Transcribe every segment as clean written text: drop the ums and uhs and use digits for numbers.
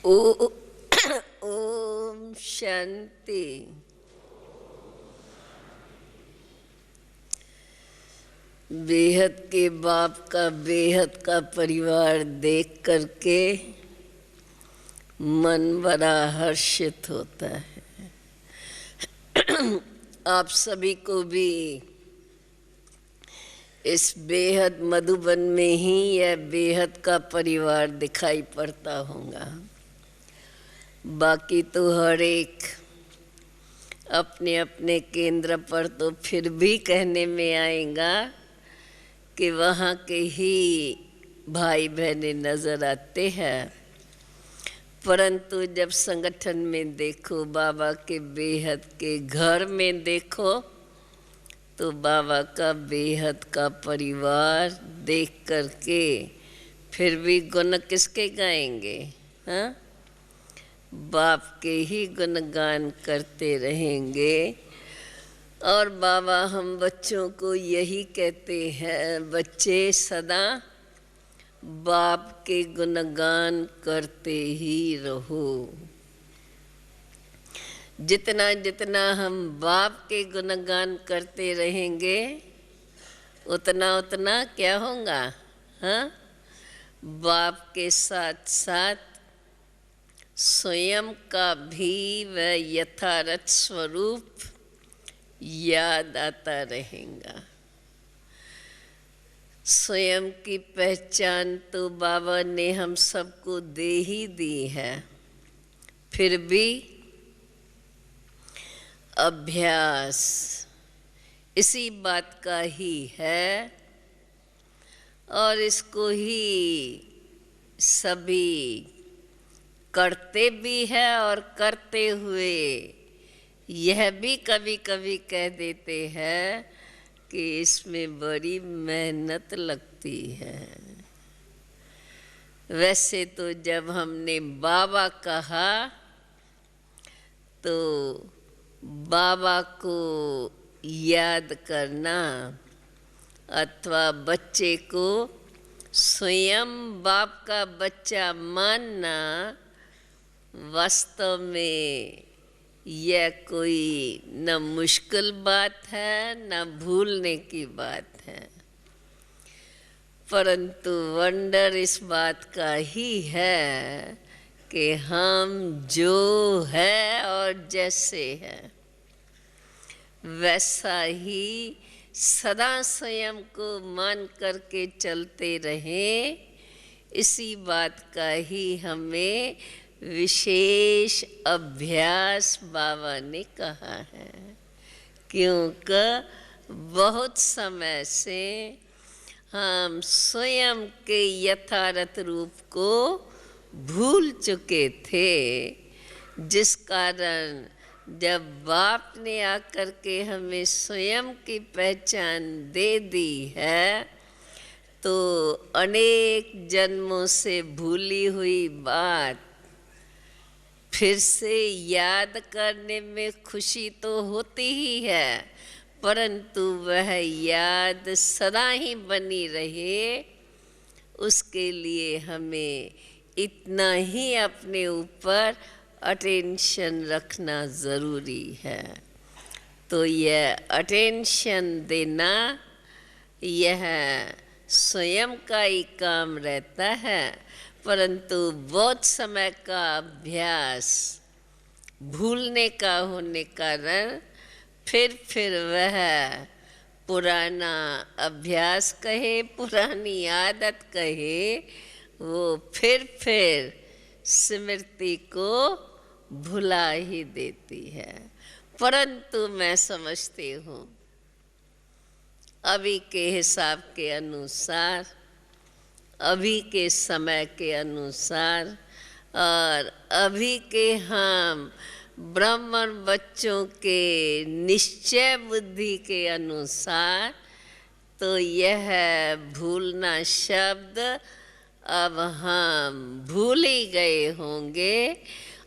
ओ ओम शांति। बेहद के बाप का बेहद का परिवार देख करके मन बड़ा हर्षित होता है। आप सभी को भी इस बेहद मधुबन में ही यह बेहद का परिवार दिखाई पड़ता होगा। बाकी तो हर एक अपने अपने केंद्र पर तो फिर भी कहने में आएगा कि वहाँ के ही भाई बहनें नज़र आते हैं, परंतु जब संगठन में देखो, बाबा के बेहद के घर में देखो, तो बाबा का बेहद का परिवार देख करके फिर भी गुण किसके गाएंगे? हाँ, बाप के ही गुणगान करते रहेंगे। और बाबा हम बच्चों को यही कहते हैं, बच्चे सदा बाप के गुणगान करते ही रहो। जितना जितना हम बाप के गुणगान करते रहेंगे उतना उतना क्या होगा? हाँ, बाप के साथ साथ स्वयं का भी वह यथार्थ स्वरूप याद आता रहेगा। स्वयं की पहचान तो बाबा ने हम सबको दे ही दी है, फिर भी अभ्यास इसी बात का ही है और इसको ही सभी करते भी है और करते हुए यह भी कभी कभी कह देते हैं कि इसमें बड़ी मेहनत लगती है। वैसे तो जब हमने बाबा कहा तो बाबा को याद करना अथवा बच्चे को स्वयं बाप का बच्चा मानना वास्तव में यह कोई न मुश्किल बात है न भूलने की बात है, परंतु वंडर इस बात का ही है कि हम जो है और जैसे है वैसा ही सदा स्वयं को मान करके चलते रहें। इसी बात का ही हमें विशेष अभ्यास बाबा ने कहा है, क्योंकि बहुत समय से हम स्वयं के यथार्थ रूप को भूल चुके थे, जिस कारण जब बाप ने आकर के हमें स्वयं की पहचान दे दी है तो अनेक जन्मों से भूली हुई बात फिर से याद करने में खुशी तो होती ही है, परंतु वह याद सदा ही बनी रहे उसके लिए हमें इतना ही अपने ऊपर अटेंशन रखना ज़रूरी है। तो यह अटेंशन देना यह स्वयं का ही काम रहता है, परंतु बहुत समय का अभ्यास भूलने का होने कारण फिर वह पुराना अभ्यास कहे, पुरानी आदत कहे, वो फिर स्मृति को भुला ही देती है। परंतु मैं समझती हूँ अभी के हिसाब के अनुसार, अभी के समय के अनुसार और अभी के हम ब्राह्मण बच्चों के निश्चय बुद्धि के अनुसार तो यह भूलना शब्द अब हम भूल ही गए होंगे।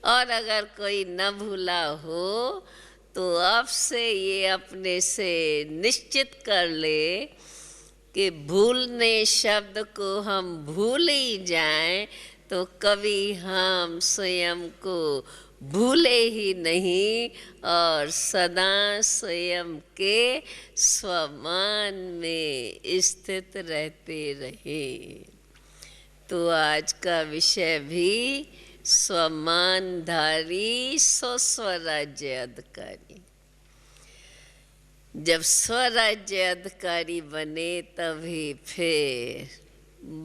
और अगर कोई न भूला हो तो अब से ये अपने से निश्चित कर ले कि भूलने शब्द को हम भूल ही जाएं तो कभी हम स्वयं को भूले ही नहीं और सदा स्वयं के स्वमान में स्थित रहते रहे। तो आज का विषय भी स्वमानधारी स्वस्वराज्य अधिकारी। जब स्वराज्य अधिकारी बने तभी फिर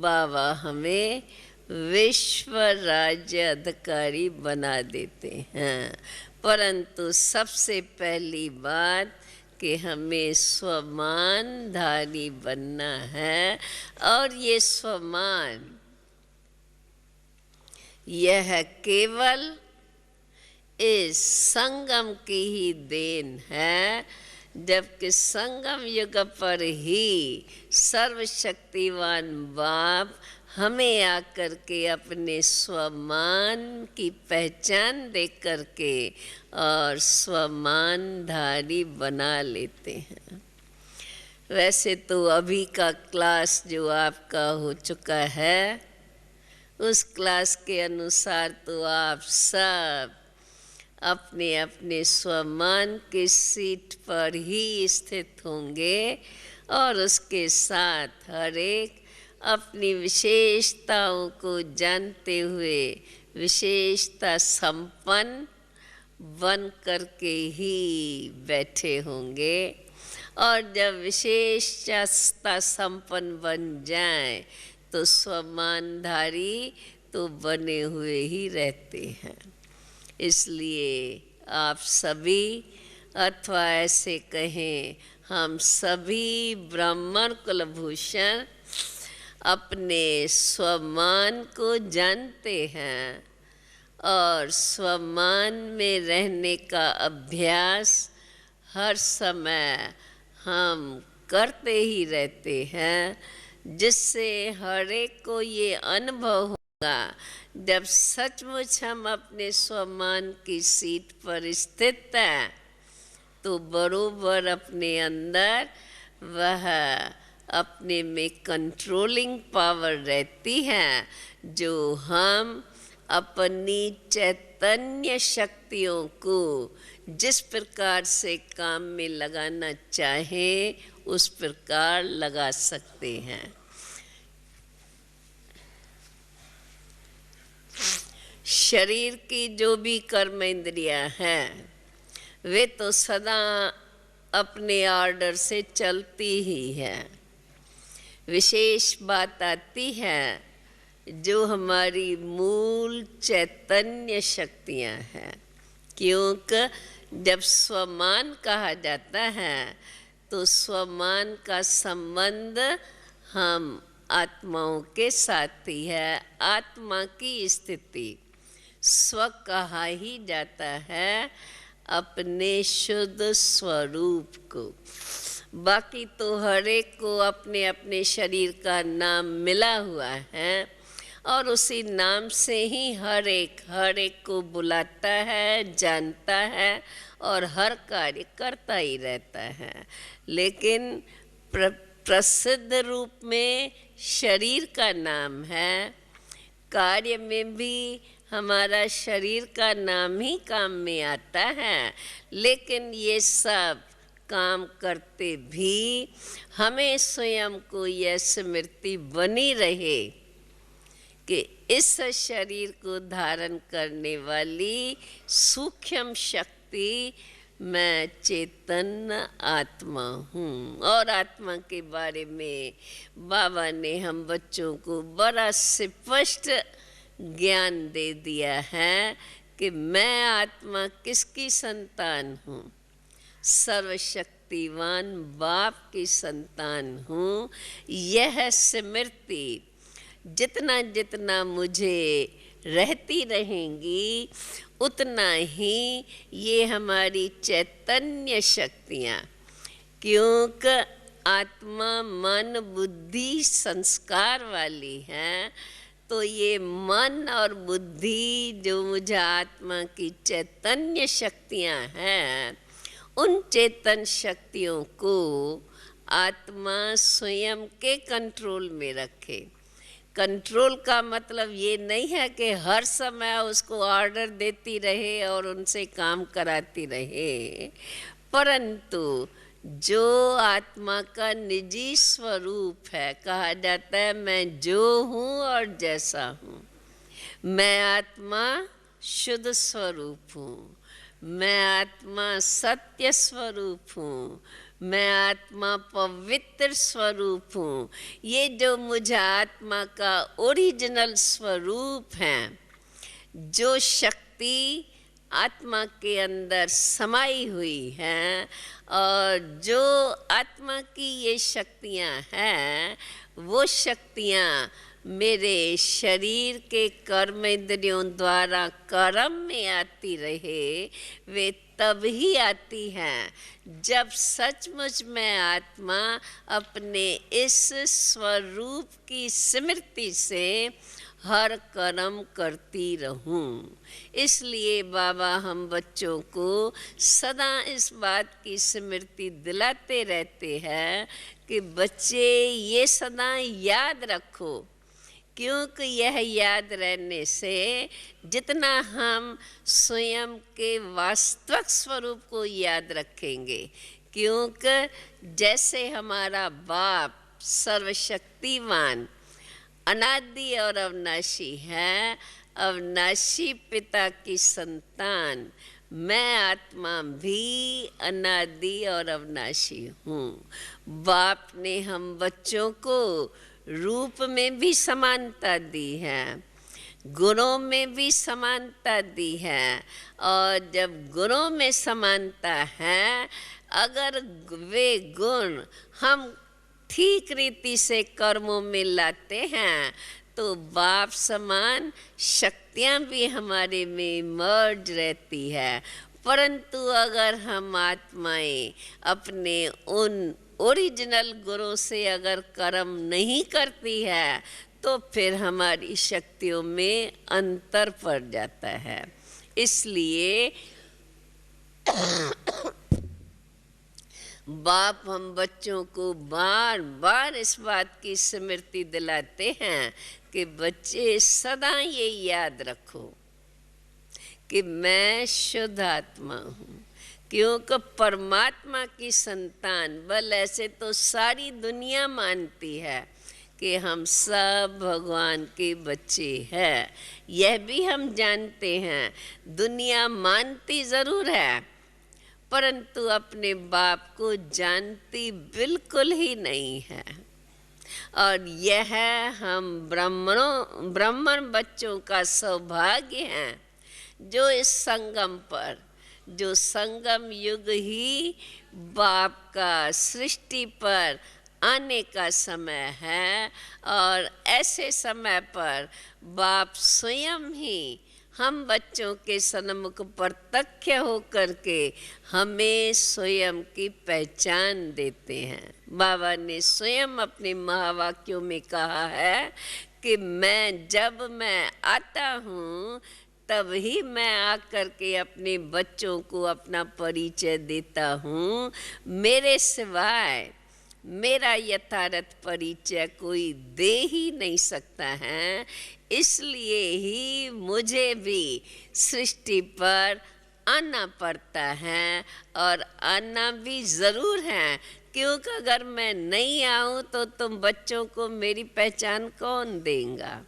बाबा हमें विश्व राज्य अधिकारी बना देते हैं। परंतु सबसे पहली बात कि हमें स्वमानधारी बनना है, और ये स्वमान यह केवल इस संगम की ही देन है, जबकि संगम युग पर ही सर्वशक्तिवान बाप हमें आकर के अपने स्वमान की पहचान दे करके और स्वमानधारी बना लेते हैं। वैसे तो अभी का क्लास जो आपका हो चुका है, उस क्लास के अनुसार तो आप सब अपने अपने स्वमान की सीट पर ही स्थित होंगे, और उसके साथ हर एक अपनी विशेषताओं को जानते हुए विशेषता संपन्न बन करके ही बैठे होंगे। और जब विशेषता संपन्न बन जाए तो स्वमानधारी तो बने हुए ही रहते हैं। इसलिए आप सभी, अथवा ऐसे कहें हम सभी ब्राह्मण कुलभूषण अपने स्वमान को जानते हैं और स्वमान में रहने का अभ्यास हर समय हम करते ही रहते हैं, जिससे हर एक को ये अनुभव होगा जब सचमुच हम अपने स्वमान की सीट पर स्थित हैं तो बरोबर अपने अंदर वह अपने में कंट्रोलिंग पावर रहती है, जो हम अपनी चैतन्य शक्तियों को जिस प्रकार से काम में लगाना चाहें उस प्रकार लगा सकते हैं। शरीर की जो भी कर्म इंद्रियां हैं वे तो सदा अपने ऑर्डर से चलती ही है। विशेष बात आती है जो हमारी मूल चैतन्य शक्तियां हैं, क्योंकि जब स्वमान कहा जाता है तो स्वमान का संबंध हम आत्माओं के साथ ही है। आत्मा की स्थिति स्व कहा ही जाता है अपने शुद्ध स्वरूप को। बाकी तो हर एक को अपने अपने शरीर का नाम मिला हुआ है और उसी नाम से ही हर एक को बुलाता है, जानता है और हर कार्य करता ही रहता है। लेकिन प्रसिद्ध रूप में शरीर का नाम है, कार्य में भी हमारा शरीर का नाम ही काम में आता है। लेकिन ये सब काम करते भी हमें स्वयं को यह स्मृति बनी रहे कि इस शरीर को धारण करने वाली सूक्ष्म शक्ति मैं चैतन्य आत्मा हूँ। और आत्मा के बारे में बाबा ने हम बच्चों को बड़ा स्पष्ट ज्ञान दे दिया है कि मैं आत्मा किसकी संतान हूँ? सर्वशक्तिवान बाप की संतान हूँ। यह स्मृति जितना जितना मुझे रहती रहेंगी उतना ही ये हमारी चैतन्य शक्तियाँ, क्योंकि आत्मा मन बुद्धि संस्कार वाली हैं, तो ये मन और बुद्धि जो मुझे आत्मा की चैतन्य शक्तियाँ हैं, उन चेतन शक्तियों को आत्मा स्वयं के कंट्रोल में रखे। कंट्रोल का मतलब ये नहीं है कि हर समय उसको ऑर्डर देती रहे और उनसे काम कराती रहे, परंतु जो आत्मा का निजी स्वरूप है, कहा जाता है मैं जो हूँ और जैसा हूँ, मैं आत्मा शुद्ध स्वरूप हूँ, मैं आत्मा सत्य स्वरूप हूँ, मैं आत्मा पवित्र स्वरूप हूँ। ये जो मुझे आत्मा का ओरिजिनल स्वरूप है, जो शक्ति आत्मा के अंदर समाई हुई है, और जो आत्मा की ये शक्तियाँ हैं, वो शक्तियाँ मेरे शरीर के कर्म इंद्रियों द्वारा कर्म में आती रहे, वे तब ही आती हैं जब सचमुच मैं आत्मा अपने इस स्वरूप की स्मृति से हर कर्म करती रहूं। इसलिए बाबा हम बच्चों को सदा इस बात की स्मृति दिलाते रहते हैं कि बच्चे ये सदा याद रखो, क्योंकि यह याद रहने से जितना हम स्वयं के वास्तविक स्वरूप को याद रखेंगे, क्योंकि जैसे हमारा बाप सर्वशक्तिवान अनादि और अविनाशी है, अविनाशी पिता की संतान मैं आत्मा भी अनादि और अविनाशी हूँ। बाप ने हम बच्चों को रूप में भी समानता दी है, गुणों में भी समानता दी है, और जब गुणों में समानता है, अगर वे गुण हम ठीक रीति से कर्मों में लाते हैं तो बाप समान शक्तियाँ भी हमारे में मर्ज रहती है। परंतु अगर हम आत्माएं अपने उन ओरिजिनल गुणों से अगर कर्म नहीं करती है तो फिर हमारी शक्तियों में अंतर पड़ जाता है। इसलिए बाप हम बच्चों को बार बार इस बात की स्मृति दिलाते हैं कि बच्चे सदा ये याद रखो कि मैं शुद्ध आत्मा हूँ, क्योंकि परमात्मा की संतान, बल ऐसे तो सारी दुनिया मानती है कि हम सब भगवान के बच्चे हैं, यह भी हम जानते हैं। दुनिया मानती ज़रूर है परंतु अपने बाप को जानती बिल्कुल ही नहीं है। और यह हम ब्राह्मण बच्चों का सौभाग्य है जो इस संगम पर, जो संगम युग ही बाप का सृष्टि पर आने का समय है, और ऐसे समय पर बाप स्वयं ही हम बच्चों के सन्मुख प्रत्यक्ष होकर के हमें स्वयं की पहचान देते हैं। बाबा ने स्वयं अपने महावाक्यों में कहा है कि जब मैं आता हूँ तब ही मैं आकर के अपने बच्चों को अपना परिचय देता हूँ, मेरे सिवाय मेरा यथार्थ परिचय कोई दे ही नहीं सकता है। इसलिए ही मुझे भी सृष्टि पर आना पड़ता है, और आना भी ज़रूर है, क्योंकि अगर मैं नहीं आऊँ तो तुम बच्चों को मेरी पहचान कौन देगा।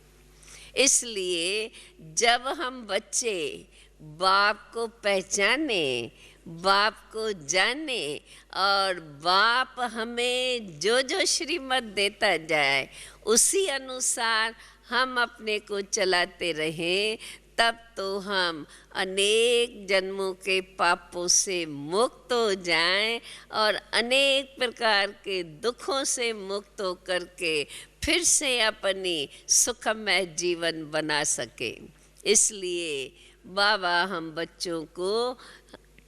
इसलिए जब हम बच्चे बाप को पहचाने, बाप को जाने, और बाप हमें जो जो श्रीमत देता जाए उसी अनुसार हम अपने को चलाते रहें, तब तो हम अनेक जन्मों के पापों से मुक्त हो जाएं और अनेक प्रकार के दुखों से मुक्त हो करके फिर से अपनी सुखमय जीवन बना सके। इसलिए बाबा हम बच्चों को,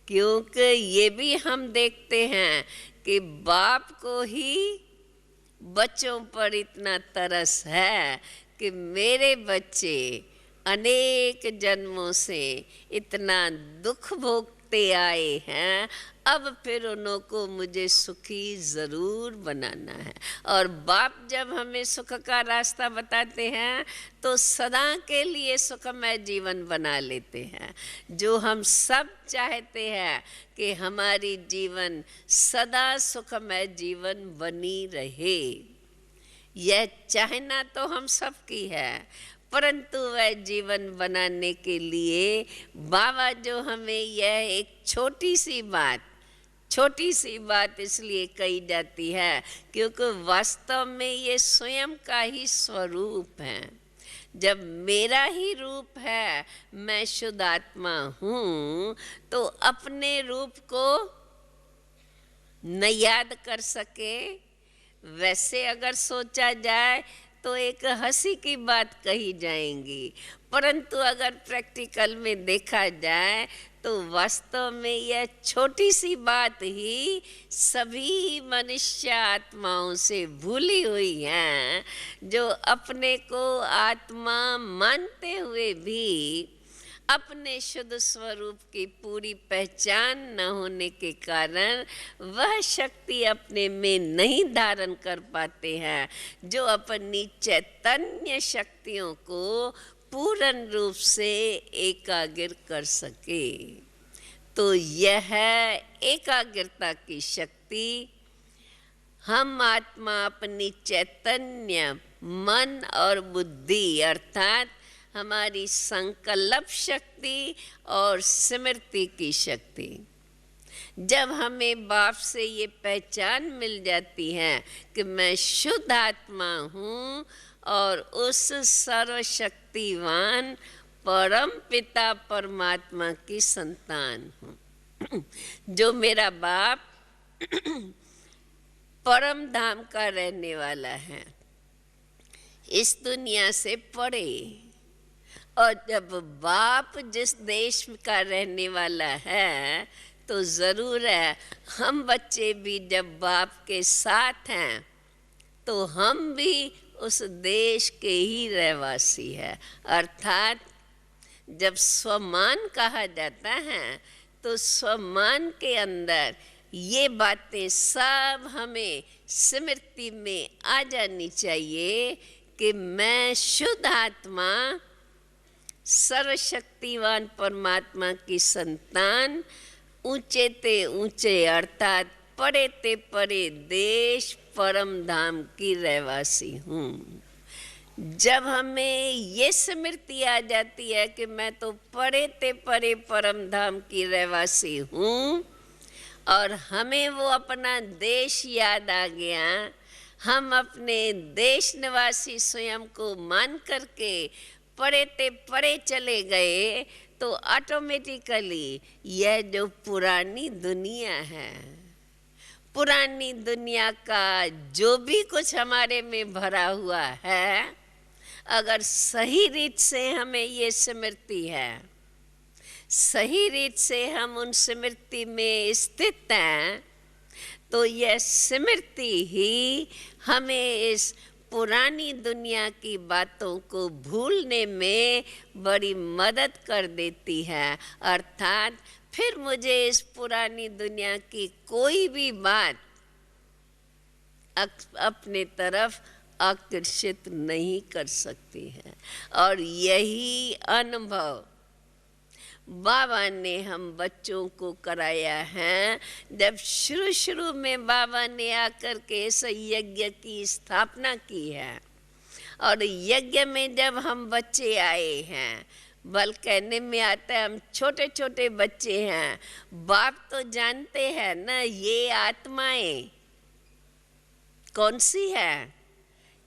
क्योंकि ये भी हम देखते हैं कि बाप को ही बच्चों पर इतना तरस है कि मेरे बच्चे अनेक जन्मों से इतना दुख भोगते आए हैं, अब फिर उनको मुझे सुखी ज़रूर बनाना है। और बाप जब हमें सुख का रास्ता बताते हैं तो सदा के लिए सुखमय जीवन बना लेते हैं। जो हम सब चाहते हैं कि हमारी जीवन सदा सुखमय जीवन बनी रहे, यह चाहना तो हम सबकी है, परंतु वह जीवन बनाने के लिए बाबा जो हमें यह एक छोटी सी बात इसलिए कही जाती है क्योंकि वास्तव में ये स्वयं का ही स्वरूप है। जब मेरा ही रूप है, मैं शुद्ध आत्मा हूँ, तो अपने रूप को न याद कर सके वैसे अगर सोचा जाए तो एक हंसी की बात कही जाएंगी, परंतु अगर प्रैक्टिकल में देखा जाए तो वास्तव में यह छोटी सी बात ही सभी मनुष्य आत्माओं से भूली हुई हैं, जो अपने को आत्मा मानते हुए भी अपने शुद्ध स्वरूप की पूरी पहचान न होने के कारण वह शक्ति अपने में नहीं धारण कर पाते हैं जो अपनी चैतन्य शक्तियों को पूर्ण रूप से एकाग्र कर सके। तो यह एकाग्रता की शक्ति हम आत्मा अपनी चैतन्य मन और बुद्धि अर्थात हमारी संकल्प शक्ति और स्मृति की शक्ति, जब हमें बाप से ये पहचान मिल जाती है कि मैं शुद्ध आत्मा हूँ और उस सर्वशक्तिवान परम पिता परमात्मा की संतान हूँ, जो मेरा बाप परम धाम का रहने वाला है, इस दुनिया से परे। और जब बाप जिस देश का रहने वाला है तो ज़रूर है हम बच्चे भी जब बाप के साथ हैं तो हम भी उस देश के ही रहवासी हैं। अर्थात जब स्वमान कहा जाता है तो स्वमान के अंदर ये बातें सब हमें स्मृति में आ जानी चाहिए कि मैं शुद्ध आत्मा सर्वशक्तिवान परमात्मा की संतान ऊंचे ते ऊंचे अर्थात परे ते परे देश परम धाम की रहवासी हूँ। जब हमें ये स्मृति आ जाती है कि मैं तो परे ते परे परम धाम की रहवासी हूँ और हमें वो अपना देश याद आ गया, हम अपने देश निवासी स्वयं को मान करके परे ते परे चले गए, तो ऑटोमेटिकली यह जो पुरानी दुनिया है, पुरानी दुनिया का जो भी कुछ हमारे में भरा हुआ है, अगर सही रीत से हमें ये स्मृति है, सही रीत से हम उन स्मृति में स्थित हैं, तो यह स्मृति ही हमें इस पुरानी दुनिया की बातों को भूलने में बड़ी मदद कर देती है। अर्थात फिर मुझे इस पुरानी दुनिया की कोई भी बात अपने तरफ आकर्षित नहीं कर सकती है। और यही अनुभव बाबा ने हम बच्चों को कराया है। जब शुरू में बाबा ने आकर के इस यज्ञ की स्थापना की है और यज्ञ में जब हम बच्चे आए हैं, बल कहने में आता है हम छोटे छोटे बच्चे हैं, बाप तो जानते हैं ना ये आत्माएं कौन सी है,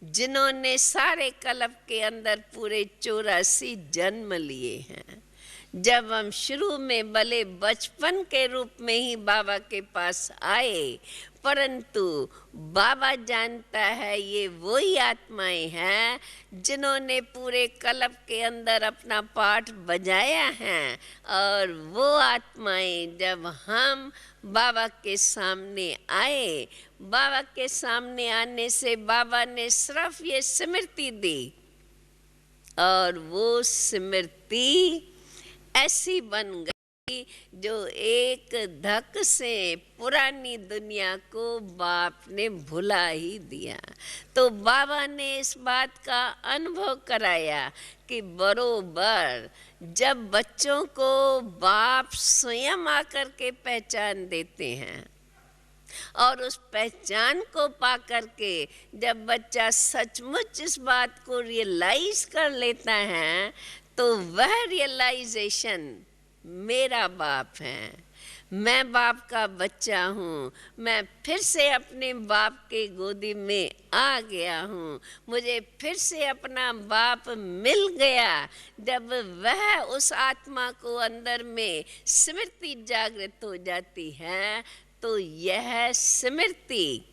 जिन्होंने सारे कल्प के अंदर पूरे 84 जन्म लिए हैं। जब हम शुरू में भले बचपन के रूप में ही बाबा के पास आए, परंतु बाबा जानता है ये वही आत्माएं हैं जिन्होंने पूरे कल्प के अंदर अपना पाठ बजाया है। और वो आत्माएं जब हम बाबा के सामने आए, बाबा के सामने आने से बाबा ने सिर्फ ये स्मृति दी और वो स्मृति ऐसी बन गई जो एक धक से पुरानी दुनिया को बाप ने भुला ही दिया। तो बाबा ने इस बात का अनुभव कराया कि बरोबर जब बच्चों को बाप स्वयं आकर के पहचान देते हैं और उस पहचान को पा करके जब बच्चा सचमुच इस बात को रियलाइज कर लेता है तो वह रियलाइजेशन मेरा बाप है, मैं बाप का बच्चा हूँ, मैं फिर से अपने बाप के गोदी में आ गया हूँ, मुझे फिर से अपना बाप मिल गया। जब वह उस आत्मा को अंदर में स्मृति जागृत हो जाती है तो यह स्मृति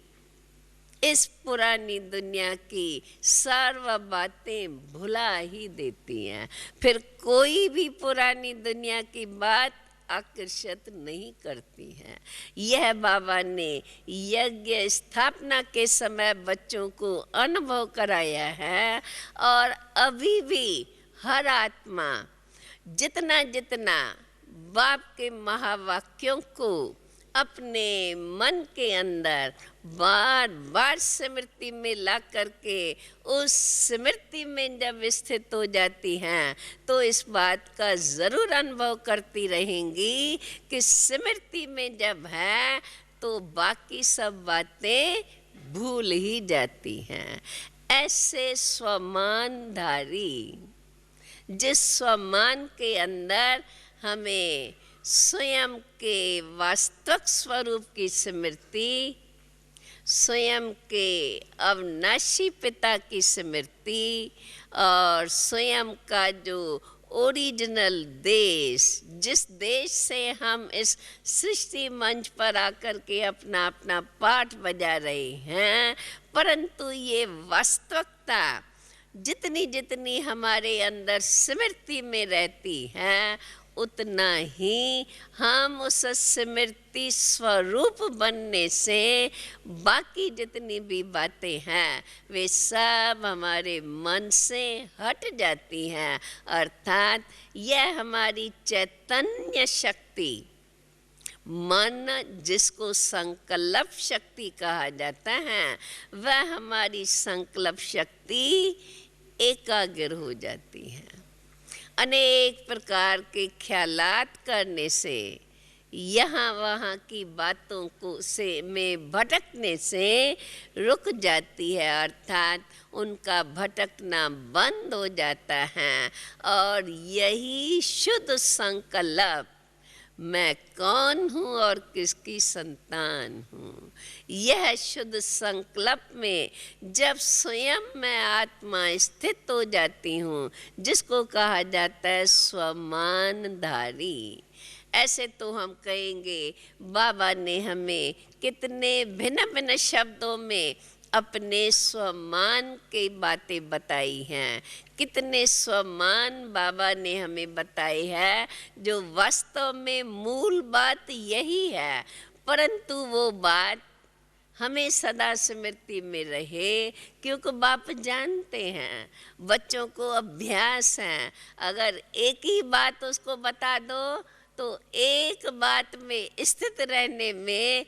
इस पुरानी दुनिया की सर्व बातें भुला ही देती हैं। फिर कोई भी पुरानी दुनिया की बात आकर्षित नहीं करती है। यह बाबा ने यज्ञ स्थापना के समय बच्चों को अनुभव कराया है और अभी भी हर आत्मा जितना जितना बाप के महावाक्यों को अपने मन के अंदर बार बार स्मृति में ला करके उस स्मृति में जब स्थित हो जाती हैं तो इस बात का ज़रूर अनुभव करती रहेंगी कि स्मृति में जब है तो बाकी सब बातें भूल ही जाती हैं। ऐसे स्वमानधारी जिस स्वमान के अंदर हमें स्वयं के वास्तविक स्वरूप की स्मृति, स्वयं के अविनाशी पिता की स्मृति और स्वयं का जो ओरिजिनल देश, जिस देश से हम इस सृष्टि मंच पर आकर के अपना अपना पाठ बजा रहे हैं, परंतु ये वास्तविकता जितनी जितनी हमारे अंदर स्मृति में रहती है उतना ही हम उस स्मृति स्वरूप बनने से बाकी जितनी भी बातें हैं वे सब हमारे मन से हट जाती हैं। अर्थात यह हमारी चैतन्य शक्ति, मन जिसको संकल्प शक्ति कहा जाता है, वह हमारी संकल्प शक्ति एकाग्र हो जाती है। अनेक प्रकार के ख्यालात करने से, यहाँ वहाँ की बातों को से में भटकने से रुक जाती है, अर्थात उनका भटकना बंद हो जाता है और यही शुद्ध संकल्प मैं कौन हूँ और किसकी संतान हूँ, यह शुद्ध संकल्प में जब स्वयं मैं आत्मा स्थित हो जाती हूँ जिसको कहा जाता है स्वमानधारी। ऐसे तो हम कहेंगे बाबा ने हमें कितने भिन्न भिन्न शब्दों में अपने स्वमान की बातें बताई हैं, कितने स्वमान बाबा ने हमें बताए हैं जो वास्तव में मूल बात यही है, परंतु वो बात हमें सदा स्मृति में रहे क्योंकि बाप जानते हैं बच्चों को अभ्यास है, अगर एक ही बात उसको बता दो तो एक बात में स्थित रहने में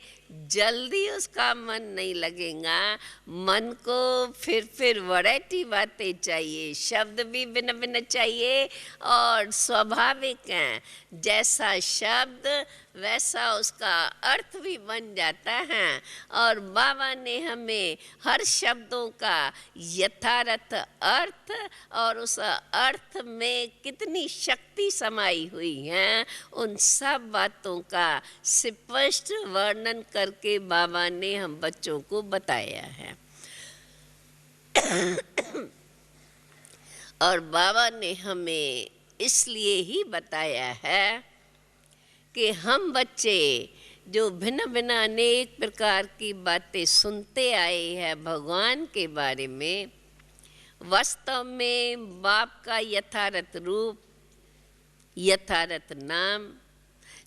जल्दी उसका मन नहीं लगेगा। मन को फिर वैरायटी बातें चाहिए, शब्द भी भिन्न भिन्न चाहिए और स्वाभाविक हैं, जैसा शब्द वैसा उसका अर्थ भी बन जाता है। और बाबा ने हमें हर शब्दों का यथार्थ अर्थ और उस अर्थ में कितनी शक्ति समाई हुई है उन सब बातों का स्पष्ट वर्णन करके बाबा ने हम बच्चों को बताया है। और बाबा ने हमें इसलिए ही बताया है कि हम बच्चे जो भिन्न भिन्न अनेक प्रकार की बातें सुनते आए हैं भगवान के बारे में, वास्तव में बाप का यथार्थ रूप, यथार्थ नाम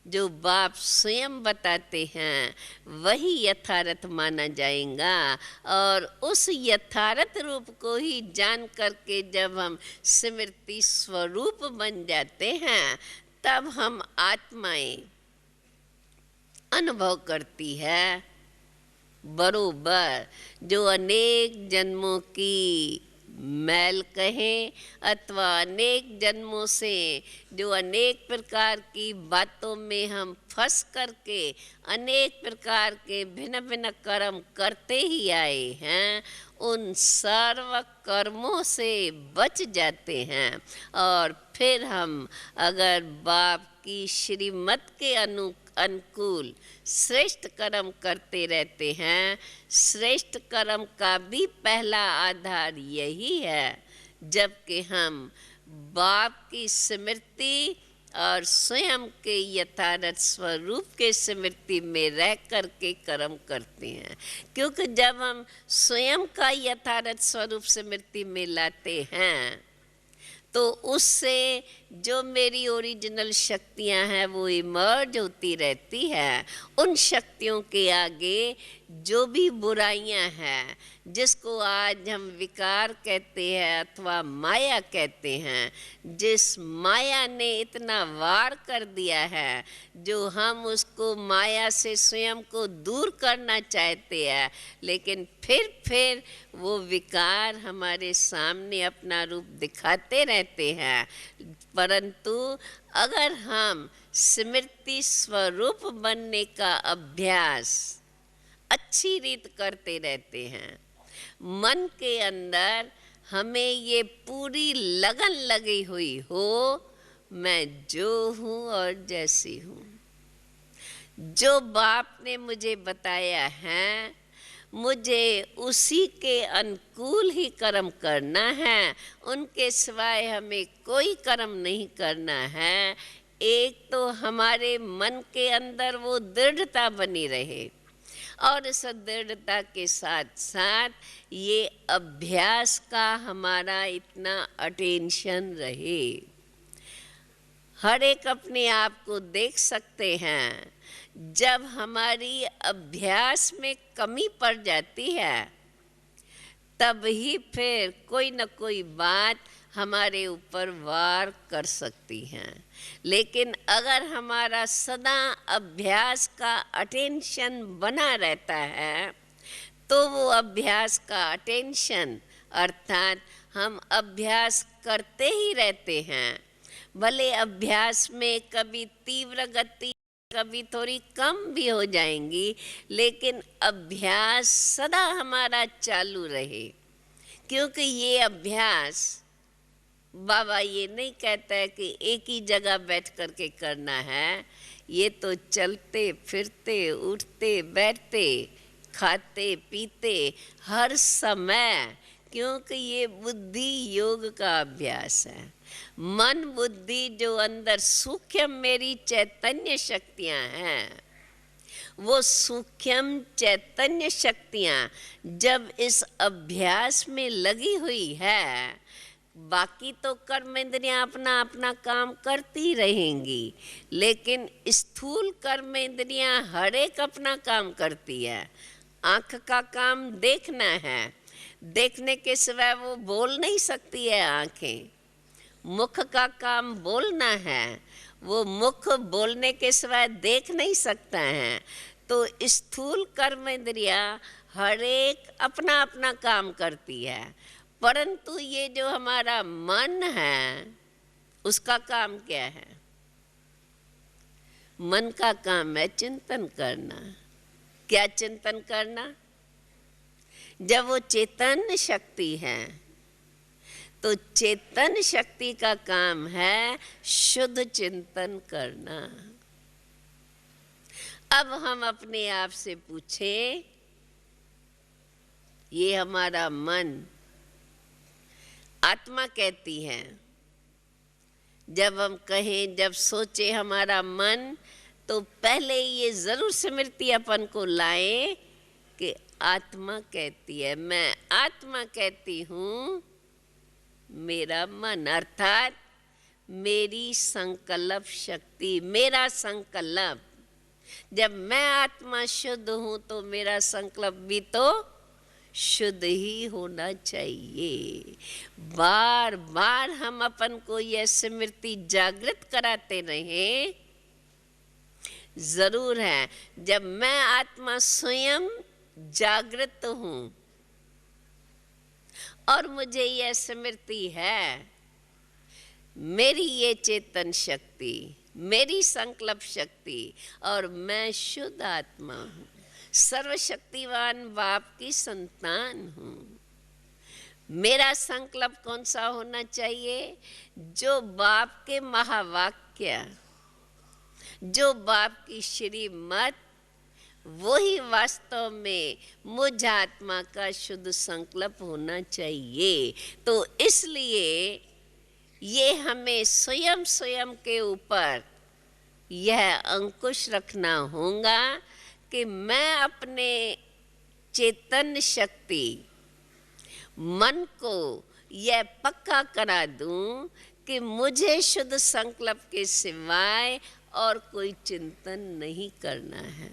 जो बाप स्वयं बताते हैं वही यथार्थ माना जाएगा। और उस यथार्थ रूप को ही जान करके जब हम स्मृति स्वरूप बन जाते हैं, तब हम आत्माएं अनुभव करती है बरोबर जो अनेक जन्मों की मैल कहें अथवा अनेक जन्मों से जो अनेक प्रकार की बातों में हम फंस करके अनेक प्रकार के भिन्न भिन्न कर्म करते ही आए हैं, उन सर्व कर्मों से बच जाते हैं। और फिर हम अगर बाप की श्रीमत के अनुकूल श्रेष्ठ कर्म करते रहते हैं। श्रेष्ठ कर्म का भी पहला आधार यही है, जबकि हम बाप की स्मृति और स्वयं के यथार्थ स्वरूप के स्मृति में रह कर के कर्म करते हैं। क्योंकि जब हम स्वयं का यथार्थ स्वरूप स्मृति में लाते हैं, तो उससे जो मेरी ओरिजिनल शक्तियां हैं वो इमर्ज होती रहती है। उन शक्तियों के आगे जो भी बुराइयां हैं, जिसको आज हम विकार कहते हैं अथवा माया कहते हैं, जिस माया ने इतना वार कर दिया है, जो हम उसको माया से स्वयं को दूर करना चाहते हैं, लेकिन फिर वो विकार हमारे सामने अपना रूप दिखाते रहते हैं। परंतु अगर हम स्मृति स्वरूप बनने का अभ्यास अच्छी रीत करते रहते हैं, मन के अंदर हमें ये पूरी लगन लगी हुई हो, मैं जो हूँ और जैसी हूँ, जो बाप ने मुझे बताया है, मुझे उसी के अनुकूल ही कर्म करना है, उनके सिवाय हमें कोई कर्म नहीं करना है। एक तो हमारे मन के अंदर वो दृढ़ता बनी रहे, और इस दृढ़ता के साथ साथ ये अभ्यास का हमारा इतना अटेंशन रहे। हर एक अपने आप को देख सकते हैं, जब हमारी अभ्यास में कमी पड़ जाती है, तब ही फिर कोई न कोई बात हमारे ऊपर वार कर सकती हैं। लेकिन अगर हमारा सदा अभ्यास का अटेंशन बना रहता है, तो वो अभ्यास का अटेंशन अर्थात हम अभ्यास करते ही रहते हैं। भले अभ्यास में कभी तीव्र गति, कभी थोड़ी कम भी हो जाएंगी, लेकिन अभ्यास सदा हमारा चालू रहे। क्योंकि ये अभ्यास बाबा ये नहीं कहता है कि एक ही जगह बैठ करके करना है, ये तो चलते फिरते उठते बैठते खाते पीते हर समय, क्योंकि ये बुद्धि योग का अभ्यास है। मन बुद्धि जो अंदर सूक्ष्म मेरी चैतन्य शक्तियां हैं, वो सूक्ष्म चैतन्य शक्तियां जब इस अभ्यास में लगी हुई है, बाकी तो कर्म इंद्रियां अपना अपना काम करती रहेंगी, लेकिन स्थूल कर्म इंद्रियां हर एक अपना काम करती है। आँख का काम देखना है, देखने के सिवाय वो बोल नहीं सकती है आँखें। मुख का काम बोलना है, वो मुख बोलने के सिवाय देख नहीं सकता है। तो स्थूल कर्म इंद्रिया हर एक अपना अपना काम करती है, परंतु ये जो हमारा मन है, उसका काम क्या है? मन का काम है चिंतन करना। क्या चिंतन करना? जब वो चेतन शक्ति है, तो चेतन शक्ति का काम है शुद्ध चिंतन करना। अब हम अपने आप से पूछें, ये हमारा मन, आत्मा कहती है, जब हम कहें, जब सोचे हमारा मन, तो पहले ये जरूर स्मृति अपन को लाए कि आत्मा कहती है, मैं आत्मा कहती हूँ, मेरा मन, अर्थात मेरी संकल्प शक्ति, मेरा संकल्प। जब मैं आत्मा शुद्ध हूं तो मेरा संकल्प भी तो शुद्ध ही होना चाहिए। बार बार हम अपन को यह स्मृति जागृत कराते रहें। जरूर है, जब मैं आत्मा स्वयं जागृत हूं और मुझे यह स्मृति है, मेरी ये चेतन शक्ति, मेरी संकल्प शक्ति, और मैं शुद्ध आत्मा हूँ, सर्वशक्तिवान बाप की संतान हूँ। मेरा संकल्प कौन सा होना चाहिए? जो बाप के महावाक्य, जो बाप की श्रीमत, वही वास्तव में मुझ आत्मा का शुद्ध संकल्प होना चाहिए। तो इसलिए ये हमें स्वयं स्वयं के ऊपर यह अंकुश रखना होगा कि मैं अपने चेतन शक्ति मन को यह पक्का करा दूं कि मुझे शुद्ध संकल्प के सिवाय और कोई चिंतन नहीं करना है।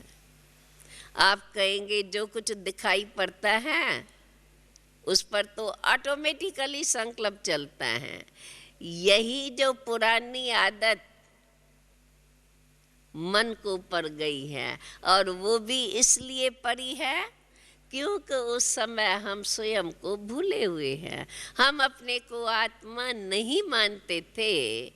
आप कहेंगे जो कुछ दिखाई पड़ता है उस पर तो ऑटोमेटिकली संकल्प चलता है। यही जो पुरानी आदत मन को पड़ गई है, और वो भी इसलिए पड़ी है क्योंकि उस समय हम स्वयं को भूले हुए हैं। हम अपने को आत्मा नहीं मानते थे,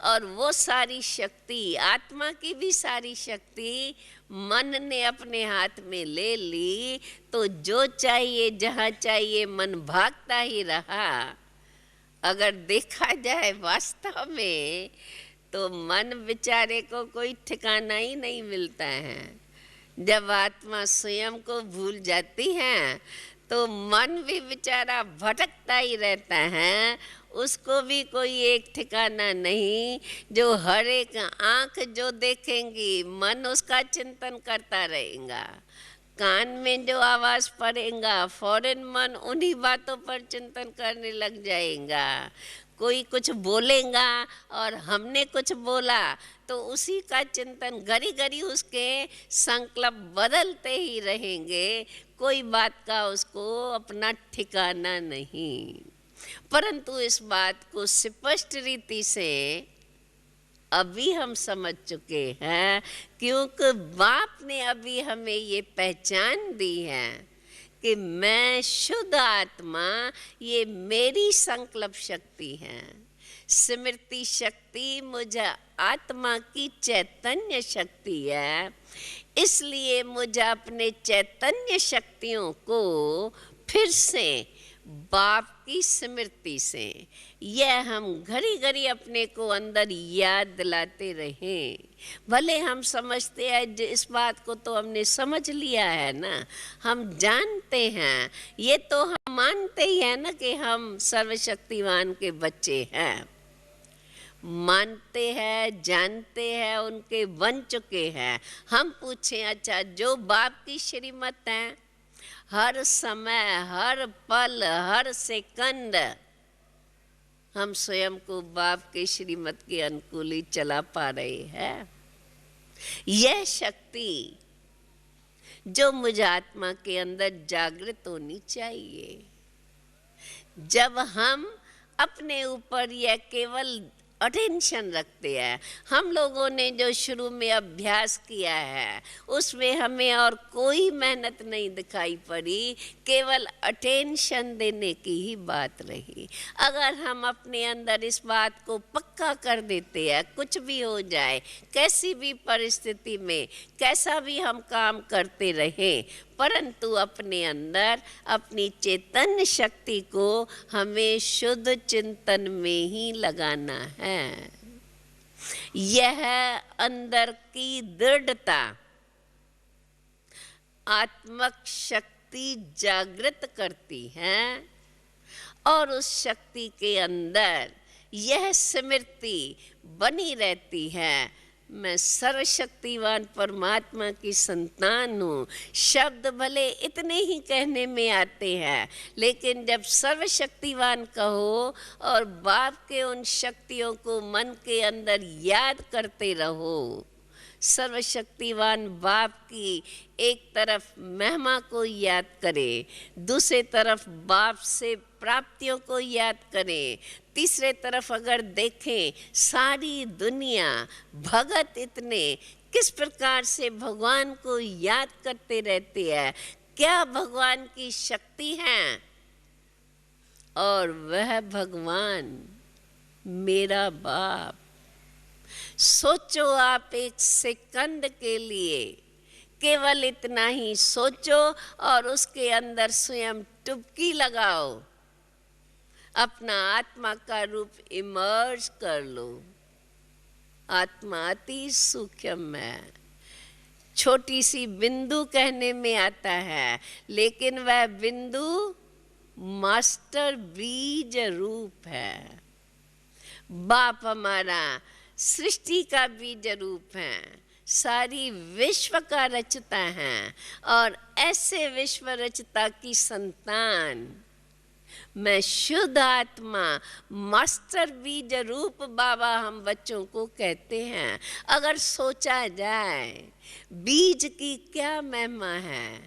और वो सारी शक्ति, आत्मा की भी सारी शक्ति मन ने अपने हाथ में ले ली। तो जो चाहिए जहाँ चाहिए मन भागता ही रहा। अगर देखा जाए वास्तव में तो मन बेचारे को कोई ठिकाना ही नहीं मिलता है। जब आत्मा स्वयं को भूल जाती है तो मन भी बेचारा भटकता ही रहता है। उसको भी कोई एक ठिकाना नहीं। जो हर एक आँख जो देखेंगी मन उसका चिंतन करता रहेगा। कान में जो आवाज़ पड़ेगा फौरन मन उन्हीं बातों पर चिंतन करने लग जाएगा। कोई कुछ बोलेगा और हमने कुछ बोला तो उसी का चिंतन, घड़ी घड़ी उसके संकल्प बदलते ही रहेंगे। कोई बात का उसको अपना ठिकाना नहीं। परंतु इस बात को स्पष्ट रीति से अभी हम समझ चुके हैं, क्योंकि बाप ने अभी हमें ये पहचान दी है कि मैं शुद्ध आत्मा, ये मेरी संकल्प शक्ति है। स्मृति शक्ति मुझे आत्मा की चैतन्य शक्ति है। इसलिए मुझे अपने चैतन्य शक्तियों को फिर से बाप की स्मृति से यह हम घड़ी घड़ी अपने को अंदर याद दिलाते रहें। भले हम समझते हैं इस बात को तो हमने समझ लिया है ना, हम जानते हैं, ये तो हम मानते ही हैं ना कि हम सर्वशक्तिवान के बच्चे हैं। मानते हैं, जानते हैं, उनके बन चुके हैं। हम पूछें अच्छा जो बाप की श्रीमत है, हर समय, हर पल, हर सेकंड हम स्वयं को बाप के श्रीमत के अनुकूल ही चला पा रहे हैं। यह शक्ति जो मुझ आत्मा के अंदर जागृत होनी चाहिए। जब हम अपने ऊपर यह केवल अटेंशन रखते हैं, हम लोगों ने जो शुरू में अभ्यास किया है उसमें हमें और कोई मेहनत नहीं दिखाई पड़ी, केवल अटेंशन देने की ही बात रही। अगर हम अपने अंदर इस बात को पक्का कर देते हैं, कुछ भी हो जाए, कैसी भी परिस्थिति में, कैसा भी हम काम करते रहें, परंतु अपने अंदर अपनी चेतन शक्ति को हमें शुद्ध चिंतन में ही लगाना है। यह अंदर की दृढ़ता आत्मक शक्ति जागृत करती है, और उस शक्ति के अंदर यह स्मृति बनी रहती है। मैं सर्वशक्तिवान परमात्मा की संतान हूँ। शब्द भले इतने ही कहने में आते हैं, लेकिन जब सर्वशक्तिवान कहो और बाप के उन शक्तियों को मन के अंदर याद करते रहो, सर्वशक्तिवान बाप की एक तरफ महिमा को याद करें, दूसरे तरफ बाप से प्राप्तियों को याद करें, तीसरे तरफ अगर देखें सारी दुनिया भगत इतने किस प्रकार से भगवान को याद करते रहते हैं, क्या भगवान की शक्ति है। और वह भगवान मेरा बाप। सोचो आप एक सेकंड के लिए, केवल इतना ही सोचो और उसके अंदर स्वयं डुबकी लगाओ, अपना आत्मा का रूप इमर्ज कर लो। आत्मा अति सूक्ष्म है, छोटी सी बिंदु कहने में आता है, लेकिन वह बिंदु मास्टर बीज रूप है। बाप हमारा सृष्टि का बीज रूप है, सारी विश्व का रचता है, और ऐसे विश्व रचता की संतान मैं शुद्ध आत्मा मास्टर बीज रूप बाबा हम बच्चों को कहते हैं। अगर सोचा जाए बीज की क्या महिमा है,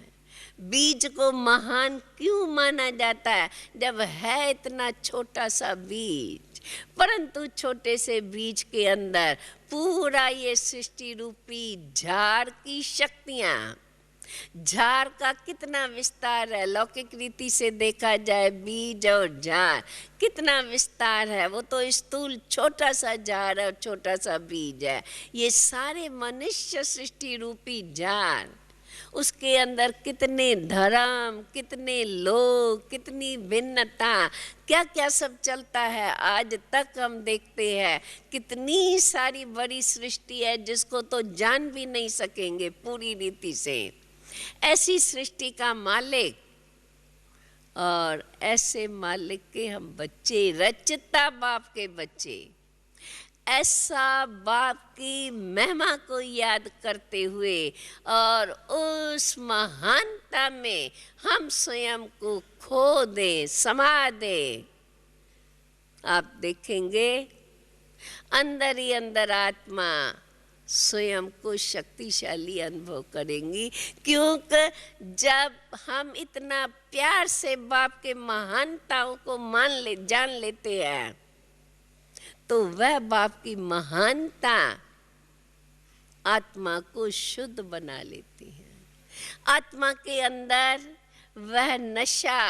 बीज को महान क्यों माना जाता है जब है इतना छोटा सा बीज, परंतु छोटे से बीज के अंदर पूरा ये सृष्टि रूपी झाड़ की शक्तियाँ, झाड़ का कितना विस्तार है। लौकिक रीति से देखा जाए बीज और झाड़ कितना विस्तार है, वो तो स्थूल छोटा सा झाड़ और छोटा सा बीज है। ये सारे मनुष्य सृष्टि रूपी झाड़, उसके अंदर कितने धर्म, कितने लोग, कितनी भिन्नता, क्या क्या सब चलता है। आज तक हम देखते हैं कितनी सारी बड़ी सृष्टि है जिसको तो जान भी नहीं सकेंगे पूरी रीति से। ऐसी सृष्टि का मालिक, और ऐसे मालिक के हम बच्चे, रचता बाप के बच्चे, ऐसा बाप की महिमा को याद करते हुए और उस महानता में हम स्वयं को खो दें, समा दें। आप देखेंगे अंदर ही अंदर आत्मा स्वयं को शक्तिशाली अनुभव करेंगी, क्योंकि जब हम इतना प्यार से बाप के महानताओं को जान लेते हैं, तो वह बाप की महानता आत्मा को शुद्ध बना लेती है। आत्मा के अंदर वह नशा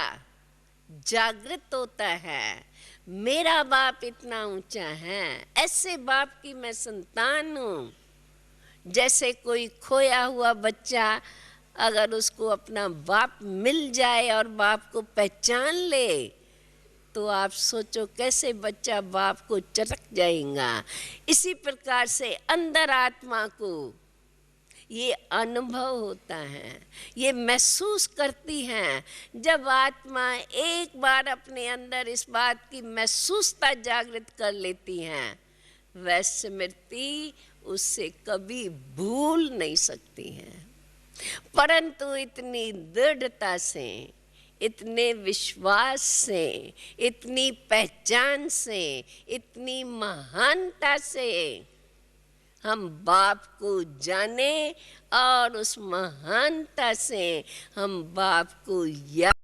जागृत होता है, मेरा बाप इतना ऊंचा है, ऐसे बाप की मैं संतान हूँ। जैसे कोई खोया हुआ बच्चा, अगर उसको अपना बाप मिल जाए और बाप को पहचान ले, तो आप सोचो कैसे बच्चा बाप को चटक जाएगा। इसी प्रकार से अंदर आत्मा को ये अनुभव होता है, ये महसूस करती हैं। जब आत्मा एक बार अपने अंदर इस बात की महसूसता जागृत कर लेती हैं, वह स्मृति उससे कभी भूल नहीं सकती हैं। परंतु इतनी दृढ़ता से, इतने विश्वास से, इतनी पहचान से, इतनी महानता से हम बाप को जाने और उस महानता से हम बाप को याद